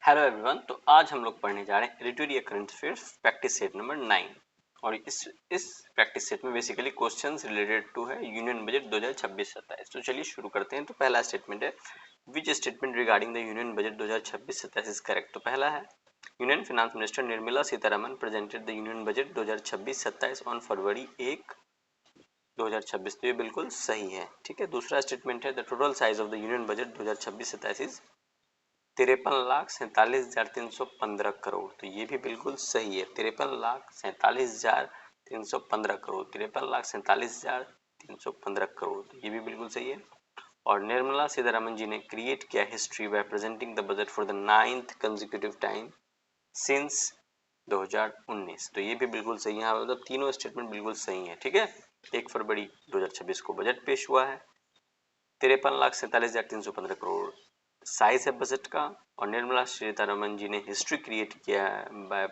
Hello everyone. तो आज हम लोग पढ़ने जा रहे हैं editorial current affairs practice set number 9 और इस प्रैक्टिस सेट में बेसिकली क्वेश्चंस रिलेटेड टू है यूनियन बजट 2026-27। तो चलिए शुरू करते हैं। तो पहला स्टेटमेंट है, which statement regarding the union budget 2026-27 is correct. तो पहला है, union finance minister Nirmala Sitharaman presented the union budget 2026-27 on फरवरी 1 2026। तो ये बिल्कुल सही है। ठीक है। दूसरा स्टेटमेंट है, the total size of the union budget 2026-27 is 53,47,315 crore. तो ये भी बिल्कुल सही है। 53,47,315 करोड़, 53,47,315 करोड़, तो ये भी बिल्कुल सही है। और निर्मला सीतारमन जी ने क्रिएट किया history by presenting the budget for the 9th consecutive time since 2019। तो ये भी बिल्कुल सही है। मतलब तीनों स्टेटमेंट बिल्कुल सही है। ठीक है। 1 फरवरी 2026 को बजट पेश हुआ है, 53,47,315 करोड़ साइज है बजट का, और निर्मला सीतारमन जी ने हिस्ट्री क्रिएट किया है bye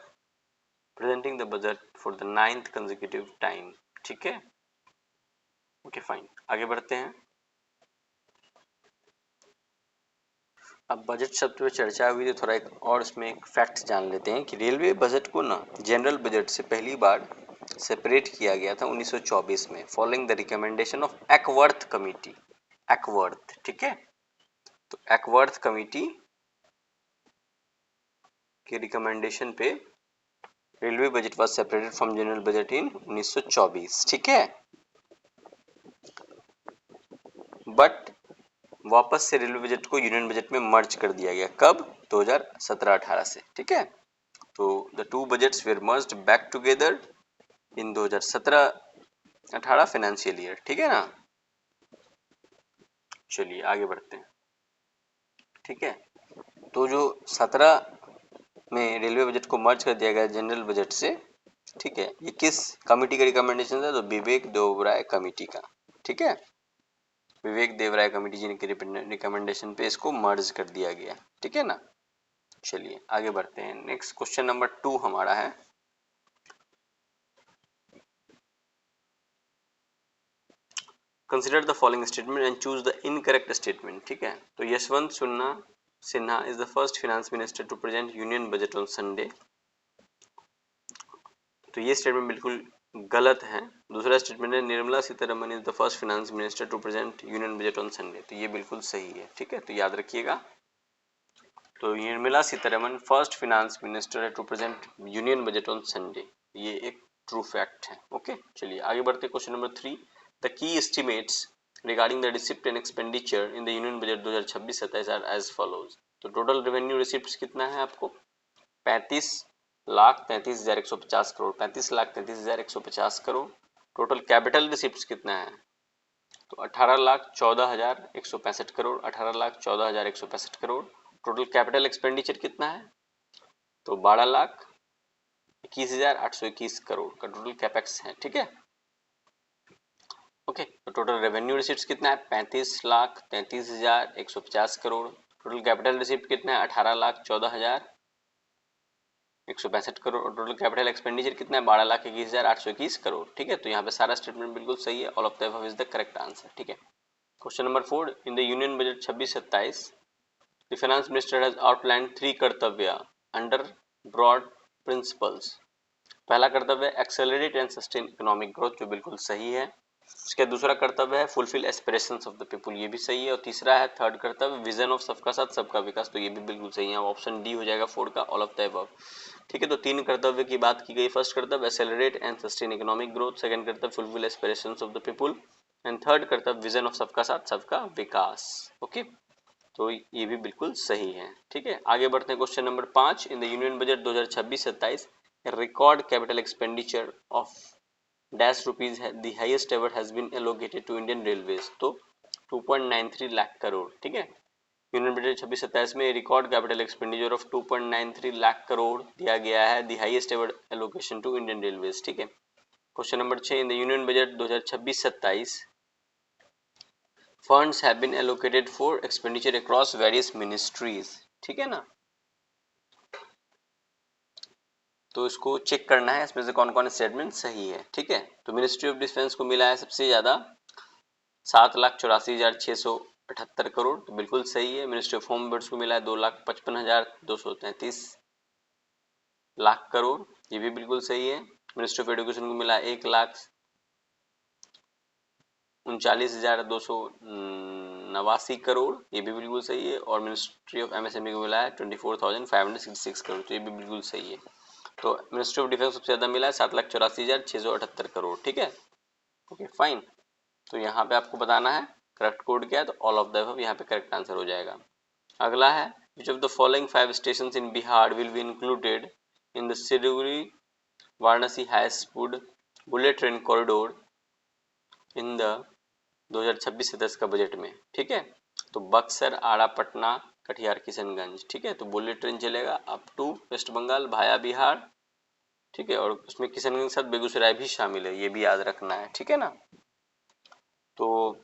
presenting the budget for the 9th consecutive time. ठीक है। ओके फाइन, आगे बढ़ते हैं। अब बजट शब्द पे चर्चा हुई तो थोड़ा एक और इसमें एक फैक्ट जान लेते हैं कि रेलवे बजट को ना जनरल बजट से पहली बार सेपरेट किया गया था 1924 में, following the recommendation of Acworth committee. Acworth, ठीक है। तो एक्वर्थ कमिटी के रिकमेंडेशन पे railway budget was separated from general budget in 1924। ठीक है। बट वापस से रेलवे बजट को यूनियन बजट में मर्ज कर दिया गया। कब? 2017-18 से। ठीक है। तो the two budgets were merged back together in 2017-18 financial year. ठीक है ना। चलिए आगे बढ़ते हैं। ठीक है। तो जो 17 में रेलवे बजट को मर्ज कर दिया गया जनरल बजट से, ठीक है, ये किस कमिटी का रिकमेंडेशन था? तो विवेक देवराय कमिटी का। ठीक है। विवेक देवराय कमेटी जी के रिकमेंडेशन पे इसको मर्ज कर दिया गया। ठीक है ना। चलिए आगे बढ़ते हैं। नेक्स्ट क्वेश्चन नंबर 2 हमारा है, consider the following statement and choose the incorrect statement. ठीक है। तो Yashwant Sinha is the first finance minister to present union budget on Sunday. तो ये स्टेटमेंट बिल्कुल गलत है। दूसरा स्टेटमेंट है, Nirmala Sitharaman is the first finance minister to present union budget on Sunday. तो ये बिल्कुल सही है। ठीक है। तो याद रखिएगा। तो Nirmala Sitharaman first finance minister है to present union budget on Sunday. ये एक ट्रू फैक्ट है। ओके चलिए आगे बढ़ते हैं। Question number 3, the key estimates regarding the receipt and expenditure in the union budget 2026-27 are as follows. तो टोटल रेवेन्यू रिसिप्ट कितना है आपको? 35,33,150 crore, 35,33,150 crore. Total capital receipt कितना है? तो 18,14,165 crore, 18,14,165 crore. Total capital expenditure कितना है? तो 12,21,821 करोड़ का टोटल कैपेक्स है। ठीक है। ओके। तो टोटल रेवेन्यू रिसिप्ट कितना है? 35,33,150 करोड़। टोटल कैपिटल रिसिप्ट कितना है? 18,14,165 करोड़। और टोटल कैपिटल एक्सपेंडिचर कितना है? 12,21,821 करोड़। ठीक है। तो यहाँ पे सारा स्टेटमेंट बिल्कुल सही है। All of the above is the correct answer. ठीक है। Question number 4, in the union budget 26-27 the finance minister has outlined 3 कर्तव्य अंडर ब्रॉड प्रिंसिपल्स। पहला कर्तव्य accelerate and sustain economic growth, जो बिल्कुल सही है। उसका दूसरा कर्तव्य है fulfil aspirations of the people, ये भी सही है। और तीसरा है थर्ड कर्तव्य विजन ऑफ सबका साथ सबका विकास, तो ये भी बिल्कुल सही है। ऑप्शन डी हो जाएगा 4 का, ऑल ऑफ द अबव। ठीक है। तो 3 कर्तव्य की बात की गई। फर्स्ट कर्तव्य accelerate and sustain economic growth, second कर्तव्य fulfil aspirations of the people, and third कर्तव्य विजन ऑफ सबका साथ सबका विकास। ओके। तो ये भी बिल्कुल सही है। ठीक है। आगे बढ़ते हैं। Question number 5, in the union budget 2026-27 record capital expenditure of dash rupees the highest ever has been allocated to Indian railways. तो 2.93 लाख करोड़। ठीक है। यूनियन बजट 26-27 में record capital expenditure of 2.93 lakh crore दिया गया है, the highest ever allocation to Indian railways. ठीक है। Question number 6, in the union budget 2026-27 funds have been allocated for expenditure across various ministries. ठीक है ना। तो इसको चेक करना है इसमें से कौन कौन स्टेटमेंट सही है। ठीक है। तो मिनिस्ट्री ऑफ डिफेंस को मिला है सबसे ज्यादा 7,84,600 करोड़, तो बिल्कुल सही है। मिनिस्ट्री ऑफ होम अफेयर्स को मिला है 2,55,233 लाख करोड़, ये भी बिल्कुल सही है। मिनिस्ट्री ऑफ एजुकेशन को मिला 1,39,289 करोड़, ये भी बिल्कुल सही है। और मिनिस्ट्री ऑफ एमएसएमई को मिला है 24,566 करोड़, तो ये भी बिल्कुल सही है। तो मिनिस्ट्री ऑफ डिफेंस सबसे ज्यादा मिला है 7,84,678 करोड़, ठीक है, ओके फाइन। तो यहाँ पे आपको बताना है करेक्ट कोड क्या है, तो ऑल ऑफ द अबव यहाँ पे करेक्ट आंसर हो जाएगा। अगला है which of the following 5 stations in Bihar will be included in the Siliguri Varanasi high speed bullet train corridor in the 2026-27 का बजट में, ठीक है। तो बक्सर, आड़ा, पटना, कटिहार, किशनगंज, ठीक है। तो बुलेट ट्रेन चलेगा अप टू वेस्ट बंगाल भाया बिहार, ठीक है। और उसमें किशनगंज के साथ बेगूसराय भी शामिल है, ये भी याद रखना है, ठीक है ना। तो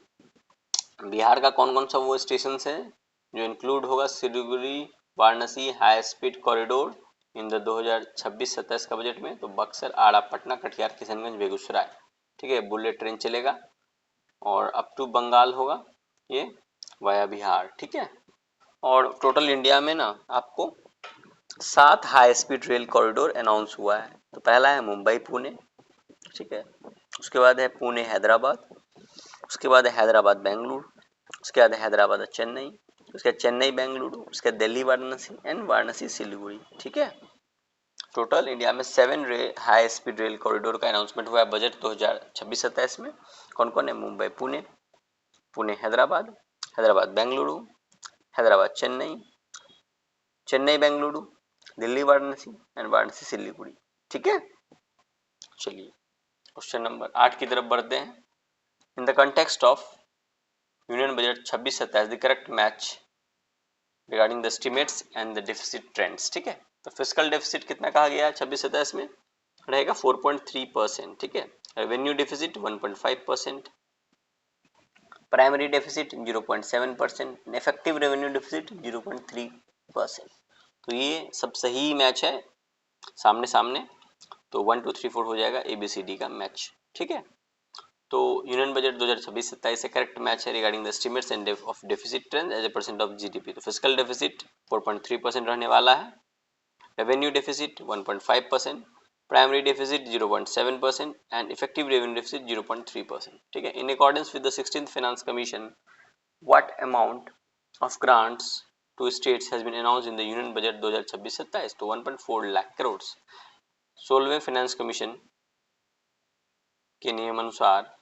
बिहार का कौन कौन सा वो स्टेशन है जो इंक्लूड होगा Siliguri Varanasi high speed corridor in the 2026-27 का बजट में, तो बक्सर, आड़ा, पटना, कटिहार, किशनगंज, बेगूसराय, ठीक है। बुलेट ट्रेन चलेगा और अप टू बंगाल होगा ये वाया बिहार, ठीक है। और टोटल इंडिया में ना आपको 7 high speed rail corridor announce हुआ है। तो पहला है मुंबई पुणे, ठीक है। उसके बाद है पुणे हैदराबाद, उसके बाद है हैदराबाद बेंगलुरु, उसके बाद है हैदराबाद चेन्नई, उसके बाद चेन्नई बेंगलुरु, उसके बाद दिल्ली वाराणसी एंड वाराणसी सिलीगुड़ी, ठीक है। टोटल इंडिया में 7 हाई स्पीड रेल कॉरिडोर का अनाउंसमेंट हुआ है बजट 2026-27 में। कौन कौन है? मुंबई पुणे, पुणे हैदराबाद, हैदराबाद बेंगलुरु, हैदराबाद चेन्नई, चेन्नई बेंगलुरु, दिल्ली वाराणसी एंड वाराणसी सिलीगुड़ी, ठीक है। चलिए क्वेश्चन नंबर 8 की तरफ बढ़ते हैं। In the context of union budget 26-27 the correct match regarding the estimates and the deficit trends, ठीक है। तो फिस्कल डेफिसिट कितना कहा गया है 26-27 में? रहेगा 4.3%, ठीक है। Revenue deficit 1.5%, primary deficit 0.7%, effective revenue deficit 0.3%। तो ये सब सही मैच है सामने सामने, तो 1 2 3 4 हो जाएगा ABCD का मैच, ठीक है। तो यूनियन बजट 2026-27 से करेक्ट मैच है regarding the estimates and of deficit trend as a percent of GDP। तो फिस्कल डेफिसिट 4.3% रहने वाला है, revenue deficit 1.5%, primary deficit 0.7% and effective revenue deficit 0.3%, ठीक है। In accordance with the 16th finance commission what amount of grants to states has been announced in the union budget 2026-27? तो 1.4 लाख करोड़ 16वें finance commission के नियम अनुसार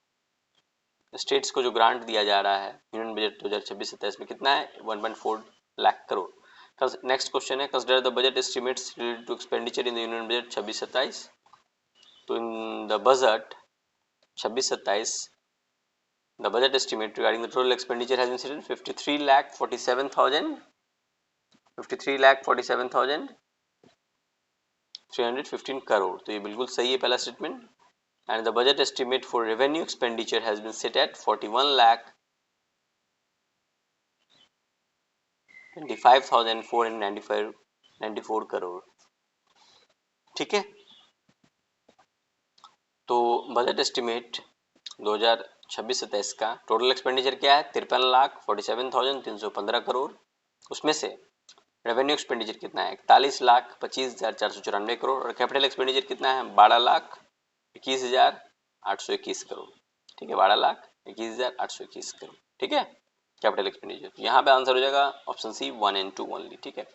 स्टेट्स को जो grant दिया जा रहा है यूनियन बजट 2026-27 में कितना है? 1.4 लाख करोड़। नेक्स्ट क्वेश्चन है consider the budget estimates related to expenditure in the union budget 26-27। तो in the budget 26-27 the budget estimate regarding the total expenditure has been seted 53,47,315 crore. तो ये बिल्कुल सही है पहला statement. And the budget estimate for revenue expenditure has been set at 41,25,494 crore, ठीक है। तो बजट एस्टिमेट 2026-27 का टोटल एक्सपेंडिचर क्या है? 53,47,315 करोड़। उसमें से रेवेन्यू एक्सपेंडिचर कितना है? 41,25,494 करोड़। और कैपिटल एक्सपेंडिचर कितना है? 12,21,821 करोड़, ठीक है। 12,21,821 करोड़, ठीक है, कैपिटल एक्सपेंडिचर। यहाँ पे आंसर हो जाएगा ऑप्शन सी 1 and 2 ओनली, ठीक है।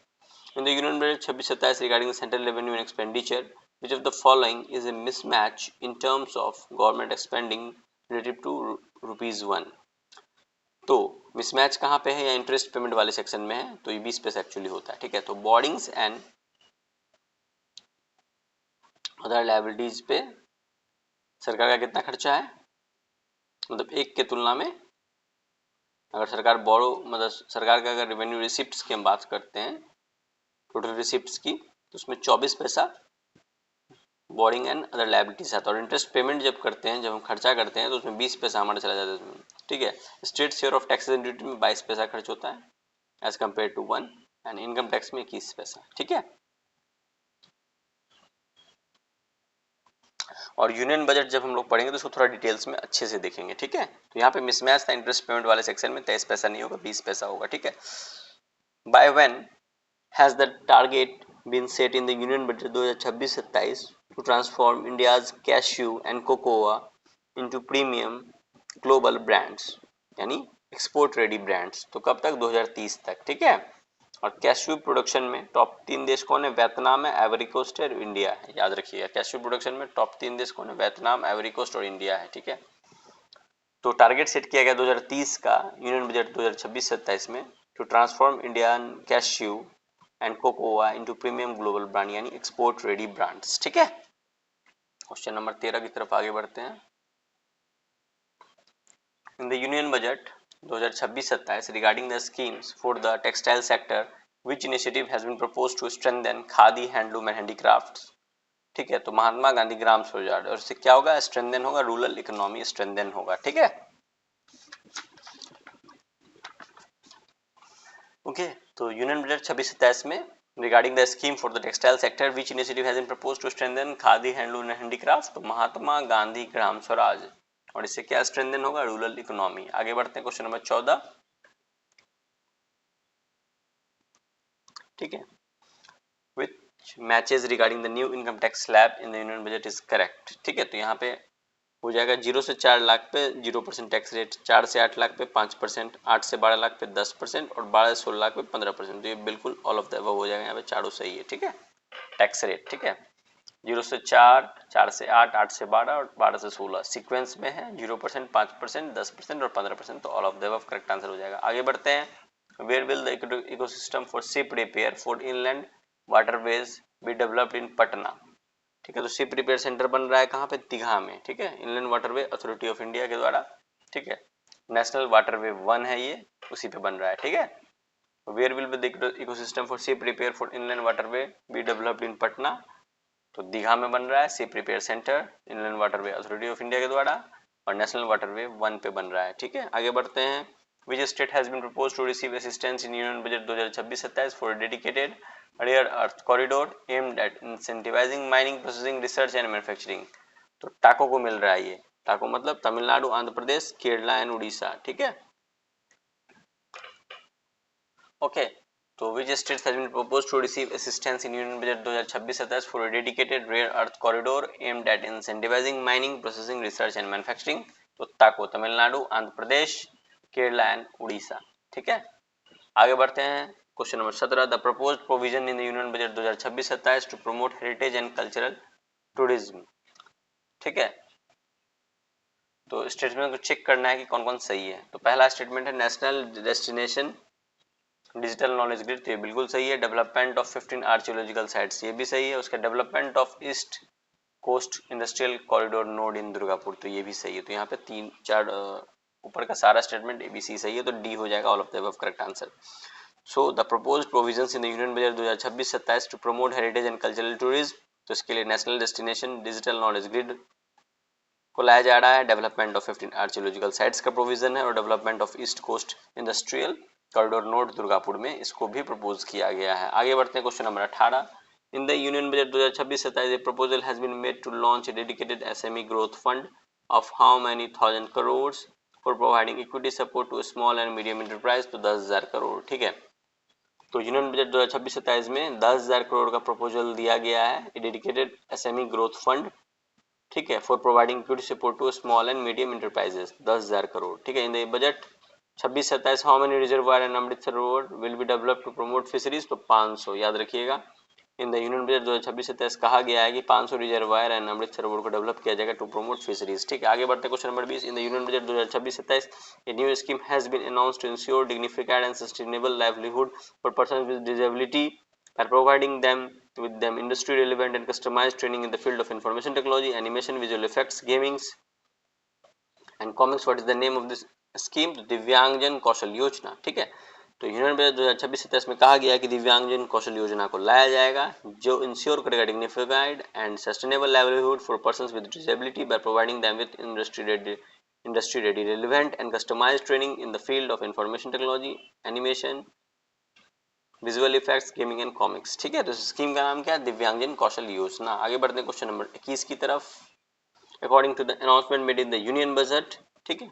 In the union budget 26-27 regarding central revenue and expenditure which of the following is a mismatch in terms of government spending relative to ₹1? तो मिसमैच कहाँ पे है? या इंटरेस्ट पेमेंट वाले सेक्शन में है, तो ये 20 पैसे एक्चुअली होता है, ठीक है। तो बोर्डिंग्स एंड अदर लायबिलिटीज पे सरकार का कितना खर्चा है? मतलब एक के तुलना में अगर सरकार मतलब सरकार का अगर रेवेन्यू रिसिप्ट्स की हम बात करते हैं, टोटल रिसिप्ट्स की, तो उसमें 24 पैसा बोर्डिंग एंड अदर लायबिलिटीज आता है। और इंटरेस्ट पेमेंट जब करते हैं, जब हम खर्चा करते हैं, तो उसमें 20 पैसा हमारा चला जाता है उसमें, ठीक है। State share of taxes and duty में 22 पैसा खर्च होता है as compared to 1, and income tax में 21 पैसा, ठीक है। और यूनियन बजट जब हम लोग पढ़ेंगे तो उसको थोड़ा डिटेल्स में अच्छे से देखेंगे, ठीक है। तो यहाँ पे मिसमैच था इंटरेस्ट पेमेंट वाले सेक्शन में, 23 पैसा नहीं होगा 20 पैसा होगा, ठीक है। By when has the target been set in the union budget 2026-27 to transform India's cashew and cocoa into premium global brands, यानी एक्सपोर्ट रेडी ब्रांड्स। तो कब तक? 2030 तक, ठीक है। और कैश्यू प्रोडक्शन में टॉप 3 देश कौन है? वियतनाम है, आइवरी कोस्ट है और इंडिया है, याद रखिएगा। कैश्यू प्रोडक्शन में टॉप 3 देश कौन है? वियतनाम, आइवरी कोस्ट और इंडिया है, ठीक है। तो टारगेट सेट किया गया 2030 का यूनियन बजट 2026-27 में, to transform Indian cashew and cocoa into premium global brand, यानी एक्सपोर्ट रेडी ब्रांड्स, ठीक है। क्वेश्चन नंबर 13 की तरफ आगे बढ़ते हैं। In the union budget 2026-27 regarding the schemes for the textile sector, which initiative has been proposed to strengthen khadi, handloom and handicrafts, ठीक है। तो महात्मा गांधी ग्राम स्वरोजगार, और इससे क्या होगा? स्ट्रेंथन होगा, रूरल इकोनॉमी स्ट्रेंथन होगा, ठीक है। ओके, तो यूनियन बजट 26-27 में regarding the scheme for the textile sector which initiative has been proposed to strengthen khadi, handloom and handicraft, तो महात्मा गांधी ग्राम स्वराज, और इससे क्या स्ट्रेंथन होगा? Rural economy. आगे बढ़ते हैं क्वेश्चन नंबर 14, ठीक है। Which matches regarding the new income tax slab in the union budget is correct, ठीक है। तो यहाँ पे हो जाएगा 0 से 4 लाख पे 0% टैक्स रेट, 4 से 8 लाख पे 5%, 8 से 12 लाख पे 10% और 12 से 16 लाख पे 15%। तो ये बिल्कुल ऑल ऑफ द अबव हो जाएगा, यहाँ पे चारों सही है, ठीक है। टैक्स रेट, ठीक है। 0 से 4, 4 से 8, 8 से 12 और 12 से 16 सीक्वेंस में है। 0%, 5%, 10% और 15%, तो all of the above correct answer हो जाएगा। आगे बढ़ते हैं। Where will the ecosystem for ship repair for inland waterways be developed in Patna, ठीक है। तो शिप रिपेयर सेंटर बन रहा है कहाँ पे? दीघा में, ठीक है। Inland waterway authority of India के द्वारा, ठीक है। नेशनल वाटरवे 1 है ये, उसी पे बन रहा है, ठीक है। Where will be the ecosystem for ship repair for inland waterway B developed in Patna, तो दीघा में बन रहा है ship repair centre inland waterway authority of India के द्वारा, और नेशनल वाटरवे 1 पे बन रहा है, ठीक है। आगे बढ़ते हैं। Which state has been proposed to receive assistance in union budget 2026-27 for dedicated rare earth corridor aimed at incentivising mining, processing, research and manufacturing, तो टाको को मिल रहा है ये। टाको मतलब तमिलनाडु, आंध्र प्रदेश, केरला एंड उड़ीसा, ठीक है। ओके, तो which states has been proposed to receive assistance in Union Budget 2026-27 for a dedicated rare earth corridor aimed at incentivizing mining, processing, research and manufacturing, तो ताको तमिलनाडु, आंध्र प्रदेश, केरला एंड उड़ीसा, ठीक है। आगे बढ़ते हैं। Question number 17, the proposed provision in the union budget 2026-27 to promote heritage and cultural tourism, ठीक है। तो स्टेटमेंट को चेक करना है कि कौन कौन सही है। तो पहला स्टेटमेंट है national destination digital knowledge grid, तो ये बिल्कुल सही है। डेवलपमेंट ऑफ 15 आर्कियोलॉजिकल साइट्स, ये भी सही है। उसका development of east coast industrial corridor node in Durgapur, तो ये भी सही है। तो यहाँ पे 3-4 ऊपर का सारा स्टेटमेंट ABC सही है, तो डी हो जाएगा all of the above correct answer. So the proposed provisions in the union budget 2026-27 to promote heritage and cultural tourism, तो इसके लिए national destination digital knowledge grid को लाया जा रहा है। डेवलपमेंट ऑफ 15 आर्कियोलॉजिकल साइट्स का प्रोविजन है, और development of east coast industrial corridor node Durgapur में इसको भी प्रपोज किया गया है। आगे बढ़ते हैं question number 18, in the union budget 2026-27 a proposal has been made to launch a dedicated SME growth fund of how many thousand crore for providing equity support to small and medium enterprise, तो 10,000 करोड़, ठीक है। तो union budget 2026-27 में 10,000 करोड़ का proposal दिया गया है dedicated SME growth fund, ठीक है, for providing equity support to small and medium enterprises, 10,000 crore, ठीक है। In the budget 26-27 how many reservoir and Amrit Sarovar will be develop to promote fisheries, तो 500, याद रखिएगा। इन द यूनियन बजट 2026-27 कहा गया है कि 500 रिजर्वायर एंड अमृत सरोवर को डेवलप किया जाएगा टू प्रमोट फिशरीज, ठीक है। आगे बढ़ते हैं question number 20, in the union budget 2026-27 a new scheme has been announced to ensure dignified and sustainable livelihood for persons with disability by providing them with them industry relevant and customized training in the field of information technology, animation, visual effects, gaming and comics. What is the name of this scheme? दिव्यांगजन कौशल योजना, ठीक है। तो union budget 2026-27 में कहा गया है कि दिव्यांगजन कौशल योजना को लाया जाएगा, जो इंश्योर करेगा dignified and sustainable livelihood for persons with disability by providing them with industry ready relevant and customised training in the field of information technology, animation, visual effects, gaming and comics, ठीक है। तो scheme का नाम क्या है? दिव्यांगजन कौशल योजना। आगे बढ़ते हैं क्वेश्चन नंबर 21 की तरफ। According to the announcement made in the union budget, ठीक है,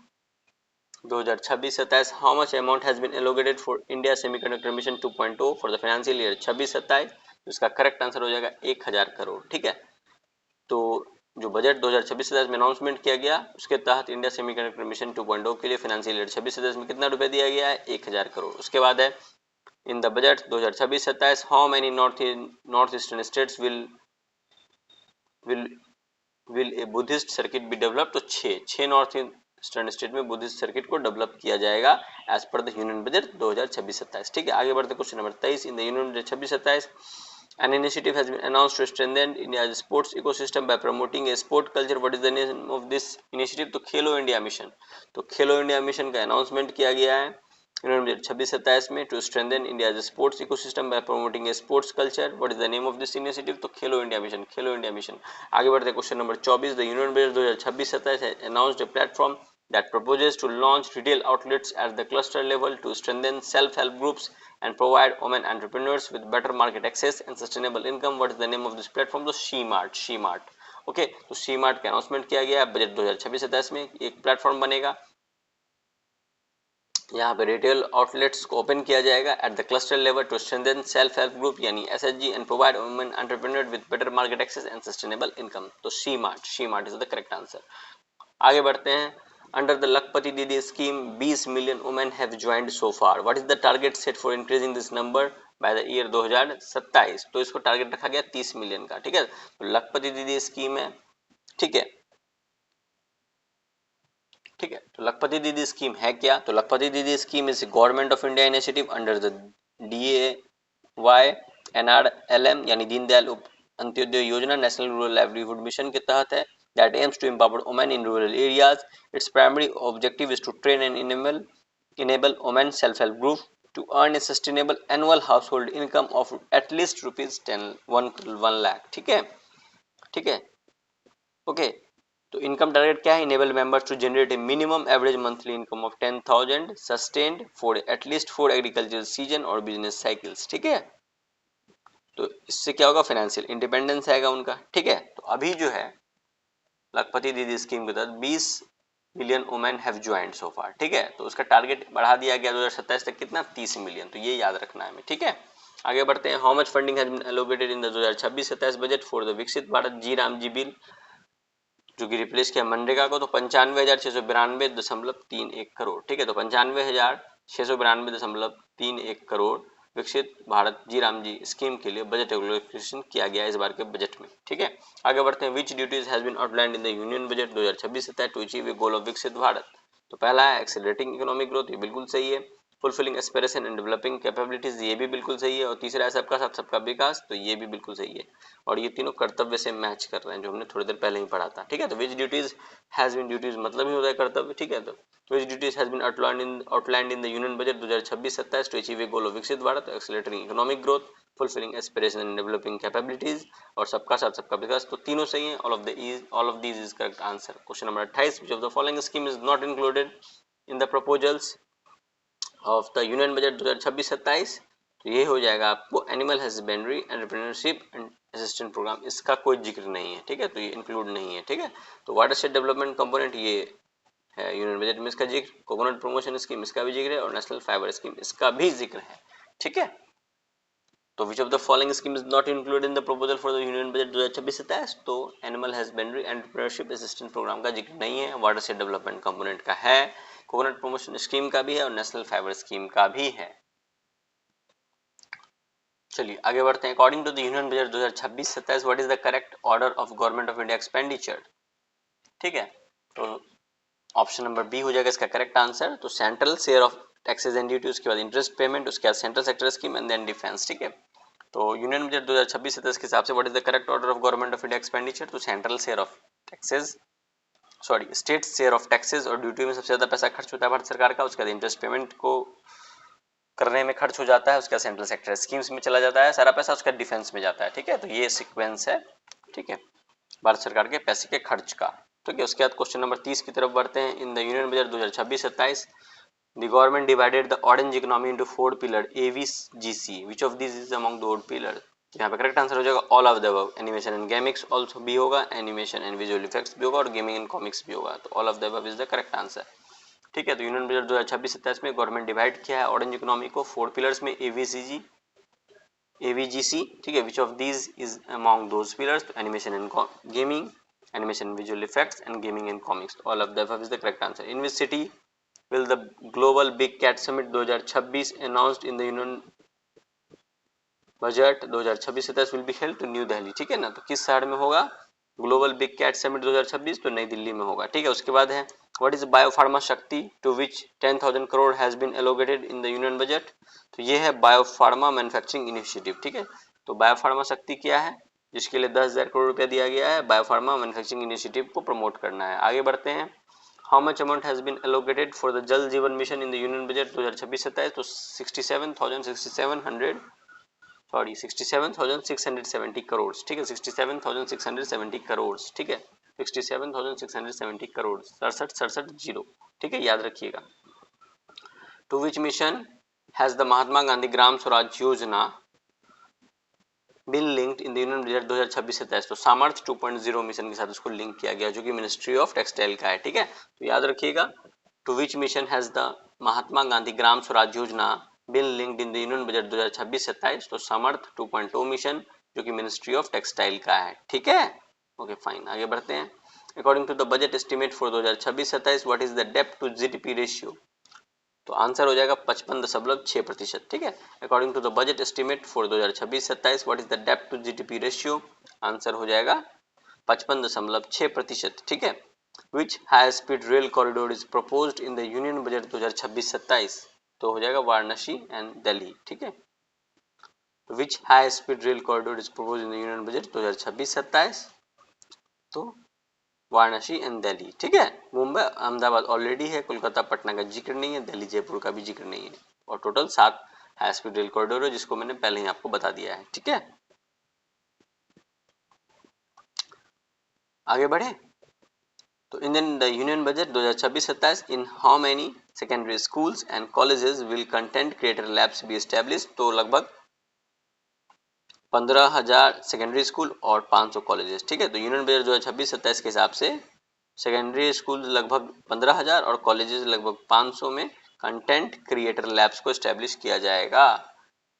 2026-27 how much amount has been allocated for India semiconductor mission 2.0 for the financial year 26-27, इसका करेक्ट आंसर हो जाएगा 1000 करोड़, ठीक है। तो जो बजट 2026-27 में अनाउंसमेंट किया गया उसके तहत इंडिया सेमीकंडक्टर मिशन 2.0 के लिए फाइनेंशियल ईयर 26-27 में कितना रुपए दिया गया है, 1000 करोड़। उसके बाद है in the budget 2026-27 how many north eastern states will A Buddhist circuit be develop, तो 6 नॉर्थ ईस्टर्न स्टेट में बुद्धिस्ट सर्किट को डेवलप किया जाएगा as per the union budget 2026-27, ठीक है। आगे बढ़ते question number 23 in the union budget 26-27 an initiative has been announced to strengthen India's sports ecosystem by promoting a sport culture. What is the name of this initiative? तो Khelo India mission, तो Khelo India mission का announcement किया गया है union budget 26-27 में to strengthen India's sports ecosystem by promoting a sports culture. What is the name of this initiative? तो Khelo India mission, Khelo India mission. आगे बढ़ते question number 24 the union budget 2026-27 announced a platform that proposes to launch retail outlets at the cluster level to strengthen self-help groups and provide women entrepreneurs with better market access and sustainable income. What is the name of this platform? तो she-mart। Okay, तो she-mart का announcement किया गया है budget 2026-27 में, एक platform बनेगा, यहाँ पे रिटेल आउटलेट्स को ओपन किया जाएगा at the cluster level to strengthen self help group यानी SHG and provide women entrepreneur with better market access and sustainable income. तो she-mart is the correct answer. आगे बढ़ते हैं Under the Lakpati Didi scheme, 20 million women have joined so far. What is the target set for increasing this number by the year 2027? तो इसको target रखा गया 30 million का, ठीक है। तो लखपति दीदी स्कीम है, ठीक है, ठीक है। तो लखपति दीदी स्कीम है क्या? तो लखपति दीदी scheme is government of India initiative under the DAYNRLM यानी दीनदयाल अंत्योदय योजना नेशनल रूरल लाइवलीहुड मिशन के तहत है that aims to empower women in rural areas. Its primary objective is to train and enable women self-help group to earn a sustainable annual household income of at least rupees 1 lakh, ठीक है, ठीक है, okay. तो income target क्या है? enable members to generate a minimum average monthly income of 10,000 sustained for at least 4 agricultural season और business cycles, ठीक है। तो इससे क्या होगा? फाइनेंशियल इंडिपेंडेंस आएगा उनका, ठीक है। तो अभी जो है लखपति दीदी स्कीम के तहत 20 मिलियन वुमेन हैव ज्वाइंड सो फार, ठीक है। तो उसका टारगेट बढ़ा दिया गया 2027 तक कितना? 30 मिलियन। तो ये याद रखना है हमें, ठीक है। आगे बढ़ते हैं how much funding has been allocated in the 2026-27 budget for the Viksit Bharat G Ram G bill, जो कि रिप्लेस किया मनरेगा को। तो 95,692.31 करोड़, ठीक है। तो 95,692.31 करोड़ विकसित भारत जी राम जी स्कीम के लिए बजट एलोकेशन किया गया इस बार के बजट में, ठीक है। आगे बढ़ते हैं which duties has been outlined in the union budget 2026-27 to achieve a goal of Viksit Bharat. तो पहला है एक्सेलरेटिंग इकोनॉमिक ग्रोथ, ये बिल्कुल सही है। Fulfilling aspiration and developing capabilities, ये भी बिल्कुल सही है। और तीसरा है सबका साथ सबका विकास, तो ये भी बिल्कुल सही है। और ये तीनों कर्तव्य से मैच कर रहे हैं जो हमने थोड़ी देर पहले ही पढ़ा था, ठीक है। तो विच ड्यूटीज हैज बीन, ड्यूटीज मतलब ही होता है कर्तव्य, ठीक है। तो which duties has been outlined in the union budget 2026-27 to achieve a goal of विकसित Bharat, accelerating economic growth, fulfilling aspiration and developing capabilities और सबका साथ सबका विकास। तो तीनों सही हैं, all of these is correct answer। Question number 28 which of the following scheme is not included in the proposals of the union budget 2026-27? तो ये हो जाएगा आपको animal husbandry entrepreneurship and assistant programme, इसका कोई जिक्र नहीं है, ठीक है। तो ये इंक्लूड नहीं है, ठीक है। तो वाटरशेड डेवलपमेंट कंपोनेंट ये है यूनियन बजट में, इसका जिक्र। कोकोनट प्रमोशन स्कीम इसका भी जिक्र है और नेशनल फाइबर स्कीम इसका भी जिक्र है, ठीक है। तो which of the following scheme is not included in the proposal for the union budget 2026-27? तो animal husbandry entrepreneurship assistant programme का जिक्र नहीं है, वाटरशेड डेवलपमेंट कंपोनेंट का है, कोकोनट प्रमोशन स्कीम का भी है और नेशनल फाइबर स्कीम का भी है। चलिए आगे बढ़ते हैं। According to the union budget 2026-27 what is the correct order of government of India expenditure, ठीक है। तो ऑप्शन नंबर बी हो जाएगा इसका करेक्ट आंसर। तो central share of taxes and duty, उसके बाद इंटरेस्ट पेमेंट, उसके बाद central sector scheme and then defence, ठीक है। तो यूनियन बजट 2026-27 के हिसाब से what is the correct order of government of India expenditure? तो central share of taxes, sorry state share of taxes और ड्यूटी में सबसे ज्यादा पैसा खर्च होता है भारत सरकार का, उसके बाद इंटरेस्ट पेमेंट को करने में खर्च हो जाता है, उसके बाद सेंट्रल सेक्टर स्कीम्स में चला जाता है सारा पैसा, उसका डिफेंस में जाता है, ठीक है। तो ये सीक्वेंस है, ठीक है, भारत सरकार के पैसे के खर्च का, ठीक है। उसके बाद क्वेश्चन नंबर 30 की तरफ बढ़ते हैं। In the union budget 2026-27 the government divided the orange economy into 4 pillar ABGC, which of this is among the 4 pillar? यहाँ पे करेक्ट आंसर हो जाएगा all of the above. Animation and गेमिक्स also भी होगा, एनिमेशन एंड विजुअल इफेक्ट्स भी होगा और gaming and comics भी होगा, तो all of the above is the correct answer. ठीक है, तो यूनियन बजट 2026-27 में गवर्नमेंट डिवाइड किया है ऑरेंज इकोनॉमी को 4 पिलर्स में, एवीसीजी, एवीजीसी, ठीक है, which of these is among those pillars, तो animation and gaming, animation and visual effects and gaming and comics, all of the above is the correct answer. In which city will the global big cat summit 2026 announced in the union budget 2026-27 will be held to new Delhi. ठीक है ना, तो किस शहर में होगा global big cat summit 2026, तो नई दिल्ली में होगा। ठीक है, उसके बाद है what is biopharma Shakti to which 10,000 crore has been allocated in the union budget, तो ये है बायोफार्मा मैन्युफैक्चरिंग इनिशिएटिव। ठीक है, तो बायोफार्मा शक्ति क्या है, जिसके लिए 10,000 करोड़ रुपया दिया गया है, बायोफार्मा मैन्युफैक्चरिंग इनिशिएटिव को प्रमोट करना है। आगे बढ़ते हैं, how much amount has been allocated for the Jal Jeevan Mission in the Union Budget 2026-27, तो 67,670 करोड़। ठीक है, 67,670 करोड़। ठीक है, 67,670 करोड़, 67 जीरो। ठीक है, याद रखिएगा। To which mission has the Mahatma Gandhi Gram Swaraj Yojana been linked in the union budget 2026-27, तो सामर्थ्य 2.0 मिशन के साथ उसको लिंक किया गया, जो कि मिनिस्ट्री ऑफ टेक्सटाइल का है। ठीक है, तो याद रखिएगा, to which mission has the Mahatma Gandhi Gram Swaraj Yojana been linked in the union budget 2026-27, तो सामर्थ्य 2.0 मिशन, जो कि मिनिस्ट्री ऑफ टेक्सटाइल का है। ठीक है, ओके फाइन, आगे बढ़ते हैं। According to the budget estimate for 2026-27, what is the डेब्ट टू जीडीपी रेशियो, तो आंसर हो जाएगा 55.6%। ठीक है, according to the budget estimate for 2026-27, what is the डेब्ट टू जीडीपी रेशियो, आंसर हो जाएगा 55.6%। ठीक है, which high speed rail corridor is proposed in the union budget 2026-27, तो हो जाएगा वाराणसी एंड दिल्ली। ठीक है, which high speed rail corridor is proposed in the union budget 2026-27, तो वाराणसी एंड दिल्ली। ठीक है, मुंबई अहमदाबाद ऑलरेडी है, कोलकाता पटना का जिक्र नहीं है, दिल्ली जयपुर का भी जिक्र नहीं है, और total 7 high speed rail corridor है, जिसको मैंने पहले ही आपको बता दिया है। ठीक है, आगे बढ़े, तो in the union budget 2026-27 in how many secondary schools and colleges will content creator labs B establish, तो लगभग 15,000 सेकेंडरी स्कूल और 500 कॉलेजेस। ठीक है, तो यूनियन बजट 2026-27 के हिसाब से सेकेंडरी स्कूल लगभग 15,000 और कॉलेजेस लगभग 500 में कंटेंट क्रिएटर लैब्स को एस्टेब्लिश किया जाएगा।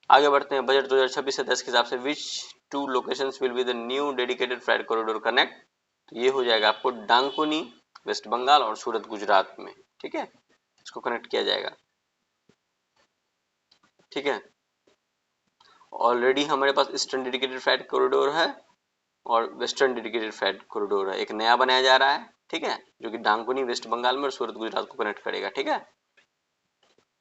आगे बढ़ते हैं, बजट 2026-27 के हिसाब से which 2 locations will be the new dedicated freight corridor connect, तो ये हो जाएगा आपको डांकुनी वेस्ट बंगाल और सूरत गुजरात में। ठीक है, इसको कनेक्ट किया जाएगा। ठीक है, ऑलरेडी हमारे पास ईस्टर्न डेडिकेटेड फ्राइट कॉरिडोर है और वेस्टर्न डेडिकेटेड फ्राइट कॉरिडोर है, एक नया बनाया जा रहा है। ठीक है, जो कि डांकुनी वेस्ट बंगाल में और सूरत गुजरात को कनेक्ट करेगा। ठीक है,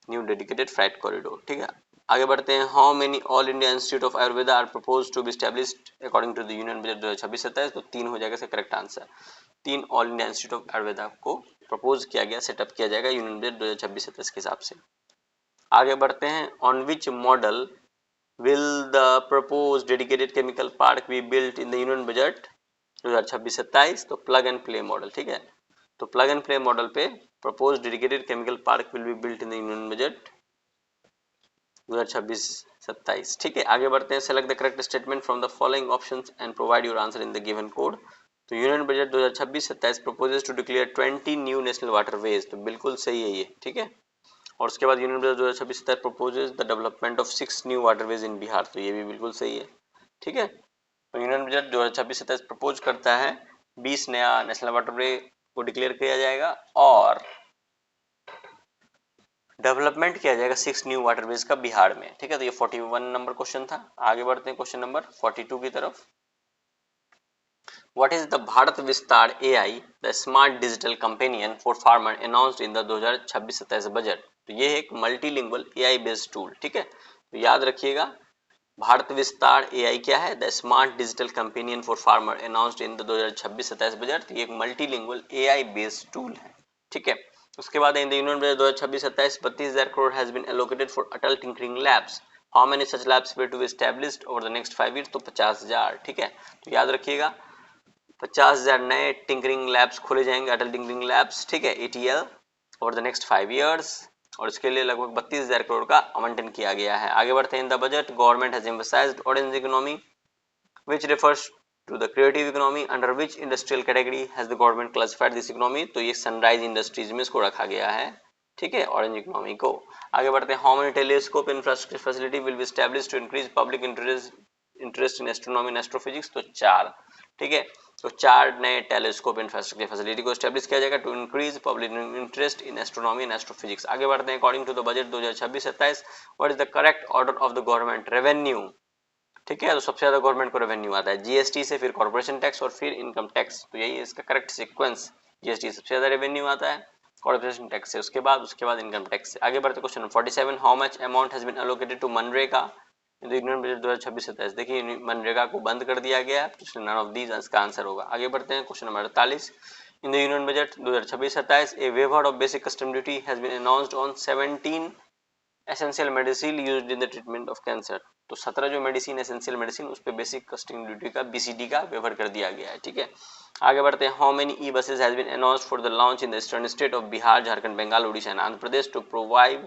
न्यू डेडिकेटेड फ्राइट कॉरिडोर। ठीक है, आगे बढ़ते हैं, how many all India institute of Ayurveda are proposed to be established according to the union budget 2026-27, तो 3 हो जाएगा इसका correct answer. 3 all India institute of Ayurveda को प्रपोज किया गया, सेटअप किया जाएगा यूनियन बजट 2026-27 के हिसाब से। आगे बढ़ते हैं, on which model will the proposed dedicated chemical park be built in the union budget 2026-27, तो plug and play मॉडल। ठीक है, तो plug and play मॉडल पे proposed dedicated chemical park will be built in the union budget 2026-27। ठीक है, आगे बढ़ते हैं, select the correct statement from the following options and provide your answer in the given code, तो union budget 2026-27 proposes to declare 20 new national waterways, तो बिल्कुल सही है ये। ठीक है, और उसके बाद union budget 2026-27 proposes the development of 6 new waterways in Bihar, तो ये भी बिल्कुल सही है। ठीक है, तो यूनियन बजट 2026-27 प्रपोज करता है 20 नया नेशनल वाटरवे को डिक्लेयर किया जाएगा और डेवलपमेंट किया जाएगा 6 न्यू वाटरवेज का बिहार में। ठीक है, तो ये 41 नंबर क्वेश्चन था। आगे बढ़ते हैं क्वेश्चन नंबर 42 की तरफ। What is the Bharat Vistar AI, the smart digital companion for farmer announced in the 2026-27 budget, तो ये एक मल्टीलिंगुअल एआई बेस्ड टूल। ठीक है, तो याद रखिएगा, भारत विस्तार एआई क्या है, the smart digital companion for farmer announced in the 2026-27 budget, तो ये एक मल्टीलिंगुअल एआई बेस्ड टूल है। ठीक है, उसके बाद in the union budget 2026-27 32,000 crore has been allocated for Atal tinkering labs, how many such labs were to be established over the next 5 years, तो 50,000। ठीक है, तो याद रखिएगा 50,000 नए टिंकरिंग लैब्स खोले जाएंगे, अटल टिंकरिंग लैब्स। ठीक है, ATL over the next 5 years. और इसके लिए लगभग 32,000 करोड़ का आवंटन किया गया है। आगे बढ़ते हैं। In the budget government has emphasised orange economy which refers to the creative economy under which industrial category has the government classified this economy। तो ये सनराइज इंडस्ट्रीज में इसको रखा गया है, ठीक है, ऑरेंज इकोनॉमी को। आगे बढ़ते हैं। How many telescope infrastructure facility will be established to increase public interest in astronomy and astrophysics. तो 4, ठीक है, तो 4 नए टेलीस्कोप इंफ्रास्ट्रक्चर फैसिलिटी को एस्टैब्लिश किया जाएगा to increase public interest in astronomy and astrophysics. आगे बढ़ते हैं। According to the budget 2026-27 what is the correct order of the government revenue, ठीक है, तो सबसे ज्यादा गवर्नमेंट को रेवेन्यू आता है जीएसटी से, फिर कॉर्पोरेशन टैक्स और फिर इनकम टैक्स। तो यही है इसका करेक्ट सीक्वेंस। जीएसटी सबसे ज्यादा रेवेन्यू आता है, कॉर्पोरेशन टैक्स से उसके बाद इनकम टैक्स से। आगे बढ़ते question 47। How much amount has been allocated to MNREGA in the union budget 2026-27। देखिए मनरेगा को बंद कर दिया गया है, तो नन ऑफ दीज इसका आंसर होगा। आगे बढ़ते हैं question number 48। In the union budget 2026-27 a waiver of basic custom duty has been announced on 17 essential medicine used in the treatment of cancer. तो 17 जो मेडिसिन एसेंशियल मेडिसिन उस पे basic custom duty का BCD का waiver कर दिया गया है, ठीक है। आगे बढ़ते हैं। How many e buses has been announced for the launch in the eastern state of Bihar, Jharkhand, Bengal, Orissa and Andhra Pradesh to provide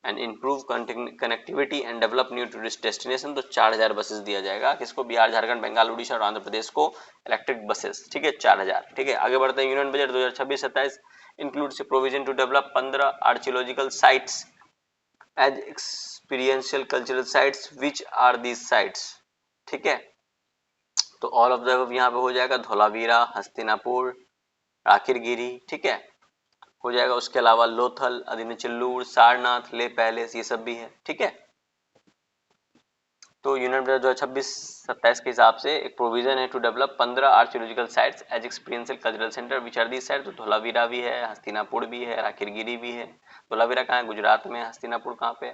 and improve connectivity and develop new tourist destination. तो 4000 बसेस दिया जाएगा किसको, बिहार, झारखंड, बंगाल, उड़ीसा और आंध्र प्रदेश को इलेक्ट्रिक बसेस, ठीक है, 4000, ठीक है। आगे बढ़ते हैं। Union budget 2026-27 includes provision to develop 15 archaeological sites as experiential cultural sites which are these sites, ठीक है। तो ऑल ऑफ द यहाँ पे हो जाएगा धौलावीरा, हस्तिनापुर, राखीरगिरी, ठीक है, हो जाएगा। उसके अलावा लोथल, अदिनीचुल्लूर, सारनाथ, ले पैलेस, ये सब भी है, ठीक है। तो यूनियन बजट 2026-27 के हिसाब से एक प्रोविजन है to develop 15 archaeological sites as experiential cultural center which are the site. तो धौलावीरा भी है, हस्तिनापुर भी है, राखीरगिरी भी है। धौलावीरा कहाँ है, गुजरात में। हस्तिनापुर कहाँ पे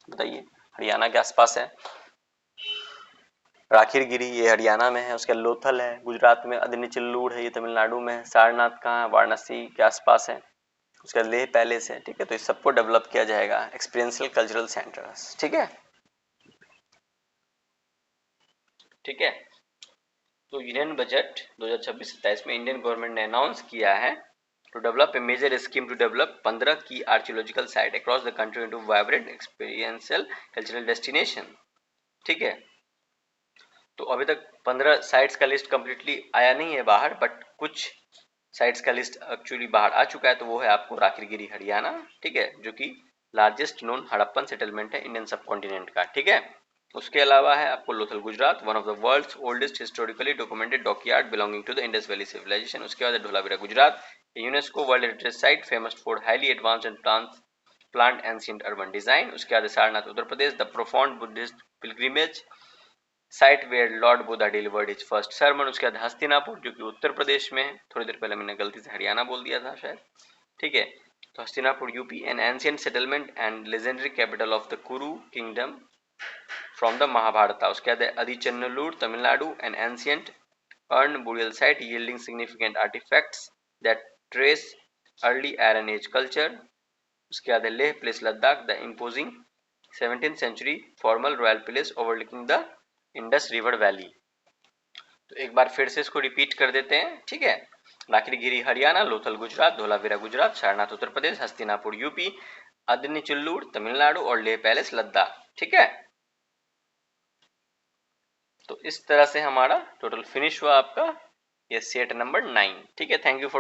बताइए, हरियाणा के आसपास है। राखीरगिरी ये हरियाणा में है। उसके लोथल है गुजरात में, अदिनीचुल्लूर है ये तमिलनाडु में है, सारनाथ कहाँ है, वाराणसी के आसपास है। उसका लेह पैलेस है, ठीक है। तो इस सबको डेवलप किया जाएगा एक्सपीरियंशियल कल्चरल सेंटर्स, ठीक है, ठीक है। तो यूनियन बजट 2026-27 में इंडियन गवर्नमेंट ने अनाउंस किया है to develop a major scheme to develop 15 की archaeological site across the country into vibrant experiential cultural destination, ठीक है। तो अभी तक 15 साइट्स का लिस्ट कंप्लीटली आया नहीं है बाहर, बट कुछ साइट्स का लिस्ट एक्चुअली बाहर आ चुका है। तो वो है आपको राखीरगिरी हरियाणा, ठीक है, जो कि लार्जेस्ट नोन हड़प्पन सेटलमेंट है इंडियन सब कॉन्टिनेंट का, ठीक है। उसके अलावा है आपको Lothal Gujarat, one of the world's oldest historically documented dockyard belonging to the Indus valley civilisation. उसके बाद Dholavira Gujarat, UNESCO world heritage site famous for highly advanced and plant ancient urban design. उसके बाद Sarnath Uttar Pradesh, the profound Buddhist pilgrimage site where lord Buddha delivered his first sermon. उसके बाद हस्तिनापुर जो कि उत्तर प्रदेश में है। थोड़ी देर पहले मैंने गलती से हरियाणा बोल दिया था शायद, ठीक है। तो Hastinapur UP, an ancient settlement and legendary capital of the Kuru kingdom from the Mahabharata. उसके बाद Adichanallur Tamil Nadu, an ancient urn burial site yielding significant artifacts that trace early Iron Age culture। उसके बाद Leh place Ladakh, the imposing 17th century formal royal palace overlooking the Indus river valley. तो एक बार फिर से इसको repeat कर देते हैं, ठीक है। राखीरगिरी हरियाणा, लोथल गुजरात, धौलावीरा गुजरात, सारनाथ उत्तर प्रदेश, हस्तिनापुर यूपी, अदिनीचुल्लूर तमिलनाडु और लेह पैलेस लद्दाख, ठीक है। तो इस तरह से हमारा टोटल फिनिश हुआ आपका ये सेट नंबर 9, ठीक है। Thank you for